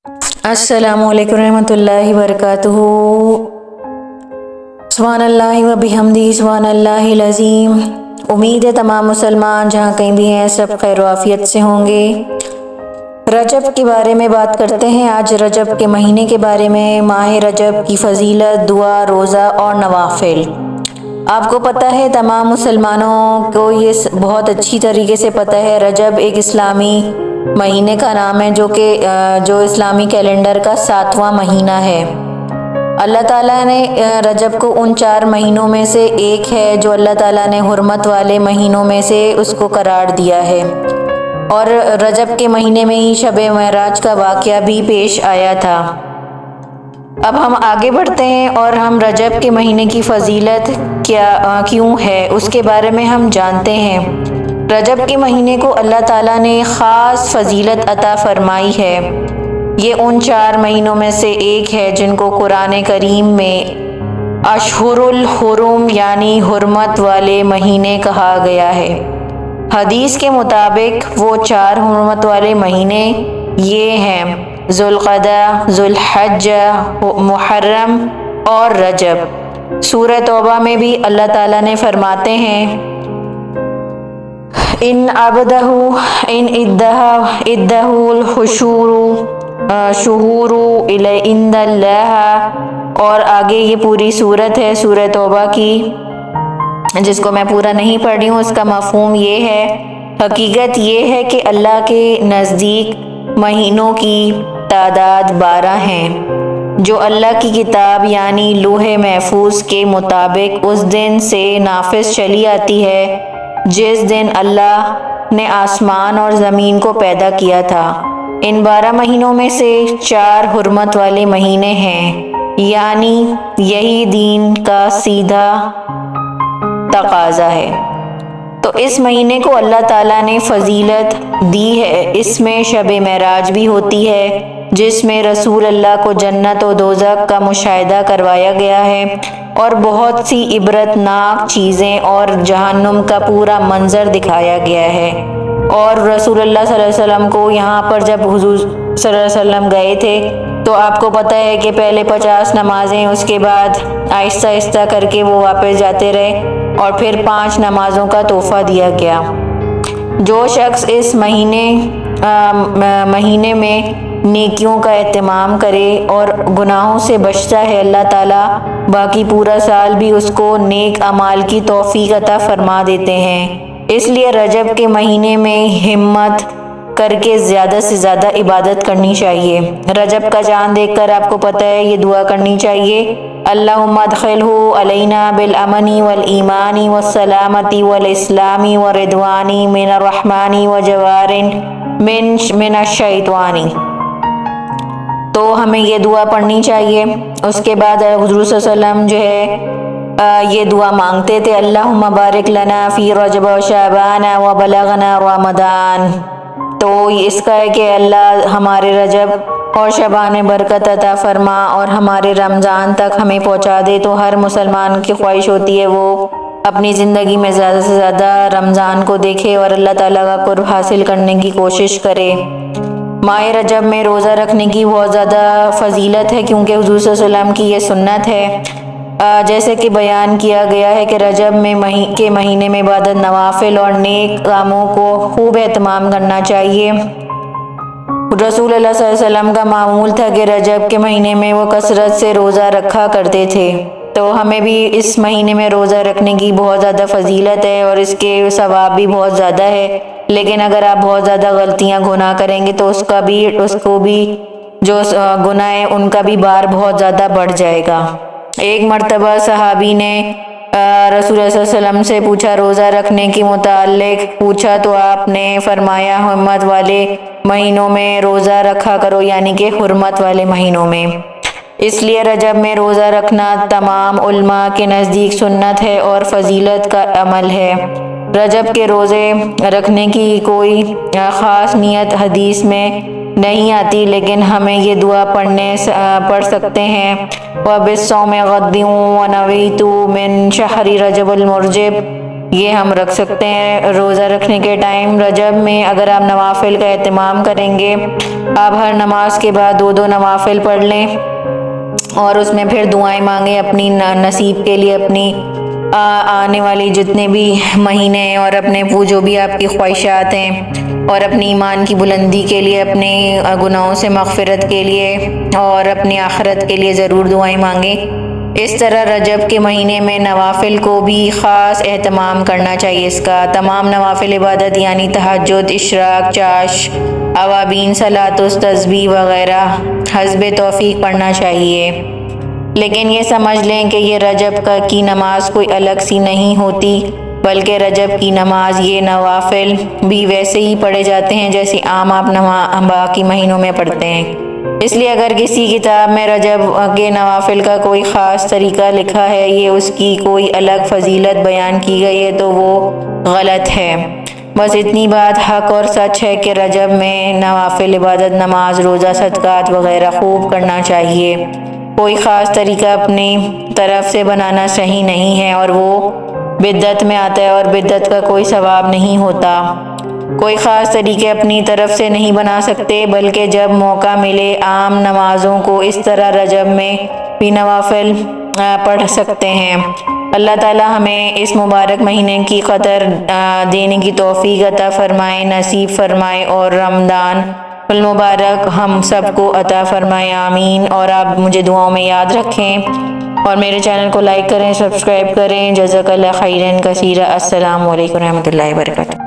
अस्सलामु अलैकुम रहमतुल्लाहि वबरकातुहू। सुभानअल्लाहि व बिहम्दिही सुभानअल्लाहिल अज़ीम। उम्मीद है तमाम मुसलमान जहाँ कहीं भी हैं सब खैर व आफियत से होंगे। रजब के बारे में बात करते हैं। आज रजब के महीने के बारे में, माह रजब की फजीलत, दुआ, रोज़ा और नवाफिल। आपको पता है, तमाम मुसलमानों को ये बहुत अच्छी तरीके से पता है, रजब एक इस्लामी महीने का नाम है जो इस्लामी कैलेंडर का 7वां महीना है। अल्लाह ताला ने रजब को उन 4 महीनों में से एक है जो अल्लाह ताला ने हुर्मत वाले महीनों में से उसको करार दिया है। और रजब के महीने में ही शब महराज का वाक़या भी पेश आया था। अब हम आगे बढ़ते हैं और हम रजब के महीने की फजीलत क्यों है उसके बारे में हम जानते हैं। रजब के महीने को अल्लाह ताला ने ख़ास फजीलत अता फरमाई है। ये उन 4 महीनों में से एक है जिनको कुरान करीम में अशहुरुल हुरुम यानी हुर्मत वाले महीने कहा गया है। हदीस के मुताबिक वो 4 हुर्मत वाले महीने ये हैं: ज़ुल्क़अदा, ज़ुल्हज्जा, मुहर्रम और रजब। सूरह तौबा में भी अल्लाह ताला ने फरमाते हैं, इन अबदहु इन इद्दहुल शुहूरु इंदल्लाह। और आगे ये पूरी सूरत है सूरह तौबा की, जिसको मैं पूरा नहीं पढ़ रही हूँ। इसका मफ़हूम ये है, हकीकत ये है कि अल्लाह के नज़दीक महीनों की तादाद 12 हैं, जो अल्लाह की किताब यानी लौह महफूज के मुताबिक उस दिन से नाफिज चली आती है जिस दिन अल्लाह ने आसमान और ज़मीन को पैदा किया था। इन 12 महीनों में से 4 हुर्मत वाले महीने हैं, यानी यही दीन का सीधा तकाज़ा है। तो इस महीने को अल्लाह ताला ने फजीलत दी है। इसमें शब महराज भी होती है, जिसमें रसूल अल्लाह को जन्नत और दोज़ख का मुशाहिदा करवाया गया है और बहुत सी इबरतनाक चीज़ें और जहन्नुम का पूरा मंजर दिखाया गया है। और रसूल अल्लाह सल्लल्लाहु अलैहि वसल्लम को यहाँ पर जब हुजूर सल्लल्लाहु अलैहि वसल्लम गए थे तो आपको पता है कि पहले 50 नमाजें, उसके बाद आहिस्ता आहिस्ता करके वो वापस जाते रहे और फिर 5 नमाज़ों का तोहफ़ा दिया गया। जो शख्स इस महीने में नेकियों का एहतमाम करे और गुनाहों से बचता है, अल्लाह ताला बाकी पूरा साल भी उसको नेक अमाल की तौफीक अता फरमा देते हैं। इसलिए रजब के महीने में हिम्मत करके ज़्यादा से ज़्यादा इबादत करनी चाहिए। रजब का चाँद देखकर आपको पता है ये दुआ करनी चाहिए, अल्लाहुम्मा अदखिलहु अलैना बिल अमनी वल ईमानी वस्सलामती वल इस्लामी व रिदवानी मिनर रहमानी व जवारिन मिनश शैतानी। तो हमें ये दुआ पढ़नी चाहिए। उसके बाद हुज़ूर सल्लल्लाहु अलैहि वसल्लम जो है ये दुआ मांगते थे, अल्लाहुम्मा बारिक लना फ़ी रजब व शाबान व बलगना रमदान। तो इसका है कि अल्लाह हमारे रजब और शबान में बरकत अता फरमा और हमारे रमज़ान तक हमें पहुँचा दे। तो हर मुसलमान की ख्वाहिश होती है वो अपनी ज़िंदगी में ज़्यादा से ज़्यादा रमज़ान को देखे और अल्लाह ताला का कुर्ब हासिल करने की कोशिश करे। माह रजब में रोज़ा रखने की बहुत ज़्यादा फजीलत है, क्योंकि हुज़ूर सल्लल्लाहु अलैहि वसल्लम की ये सुन्नत है। जैसे कि बयान किया गया है कि रजब में के महीने में इबादत, नवाफिल और नेक कामों को खूब एहतमाम करना चाहिए। रसूल अल्लाह सल्लल्लाहु अलैहि वसल्लम का मामूल था कि रजब के महीने में वो कसरत से रोज़ा रखा करते थे। तो हमें भी इस महीने में रोज़ा रखने की बहुत ज़्यादा फजीलत है और इसके सवाब भी बहुत ज़्यादा है। लेकिन अगर आप बहुत ज़्यादा गलतियाँ गुनाह करेंगे तो उसको भी जो गुनाह है उनका भी बार बहुत ज़्यादा बढ़ जाएगा। एक मर्तबा सहाबी ने रसूल सल्लल्लाहु अलैहि वसल्लम से पूछा, रोज़ा रखने के मुताल्लिक़ पूछा, तो आपने फरमाया हुर्मत वाले महीनों में रोज़ा रखा करो, यानी कि हुर्मत वाले महीनों में। इसलिए रजब में रोज़ा रखना तमाम उल्मा के नज़दीक सुन्नत है और फजीलत का अमल है। रजब के रोज़े रखने की कोई ख़ास नियत हदीस में नहीं आती, लेकिन हमें ये दुआ पढ़ सकते हैं। व बिस्सौम गद्दिन व नवीतु मिन शहरी रजबुल मुरजब یہ ہم رکھ سکتے ہیں روزہ رکھنے کے ٹائم۔ رجب میں اگر آپ نوافل کا اہتمام کریں گے، آپ ہر نماز کے بعد 2 نوافل پڑھ لیں اور اس میں پھر دعائیں مانگیں اپنی نصیب کے لیے، اپنی آنے والی جتنے بھی مہینے ہیں، اور اپنے وہ جو بھی آپ کی خواہشات ہیں، اور اپنی ایمان کی بلندی کے لیے، اپنے گناہوں سے مغفرت کے لیے اور اپنی آخرت کے لیے ضرور دعائیں مانگیں۔ اس طرح رجب کے مہینے میں نوافل کو بھی خاص اہتمام کرنا چاہیے۔ اس کا تمام نوافل عبادت یعنی تہجد، اشراق، چاش، اوابین، صلاۃ التسبیح وغیرہ حسب توفیق پڑھنا چاہیے۔ لیکن یہ سمجھ لیں کہ یہ رجب کی نماز کوئی الگ سی نہیں ہوتی، بلکہ رجب کی نماز، یہ نوافل بھی ویسے ہی پڑھے جاتے ہیں جیسے عام آپ باقی مہینوں میں پڑھتے ہیں۔ اس لیے اگر کسی کتاب میں رجب کے نوافل کا کوئی خاص طریقہ لکھا ہے، یہ اس کی کوئی الگ فضیلت بیان کی گئی ہے، تو وہ غلط ہے۔ بس اتنی بات حق اور سچ ہے کہ رجب میں نوافل عبادت، نماز، روزہ، صدقات وغیرہ خوب کرنا چاہیے۔ کوئی خاص طریقہ اپنی طرف سے بنانا صحیح نہیں ہے، اور وہ بدعت میں آتا ہے، اور بدعت کا کوئی ثواب نہیں ہوتا۔ کوئی خاص طریقے اپنی طرف سے نہیں بنا سکتے، بلکہ جب موقع ملے عام نمازوں کو اس طرح رجب میں بھی نوافل پڑھ سکتے ہیں۔ اللہ تعالی ہمیں اس مبارک مہینے کی قدر دینے کی توفیق عطا فرمائے، نصیب فرمائے، اور رمضان المبارک ہم سب کو عطا فرمائے، آمین۔ اور آپ مجھے دعاؤں میں یاد رکھیں، اور میرے چینل کو لائک کریں، سبسکرائب کریں۔ جزاک اللہ خیرا کثیرا۔ السلام علیکم ورحمۃ اللہ وبرکاتہ۔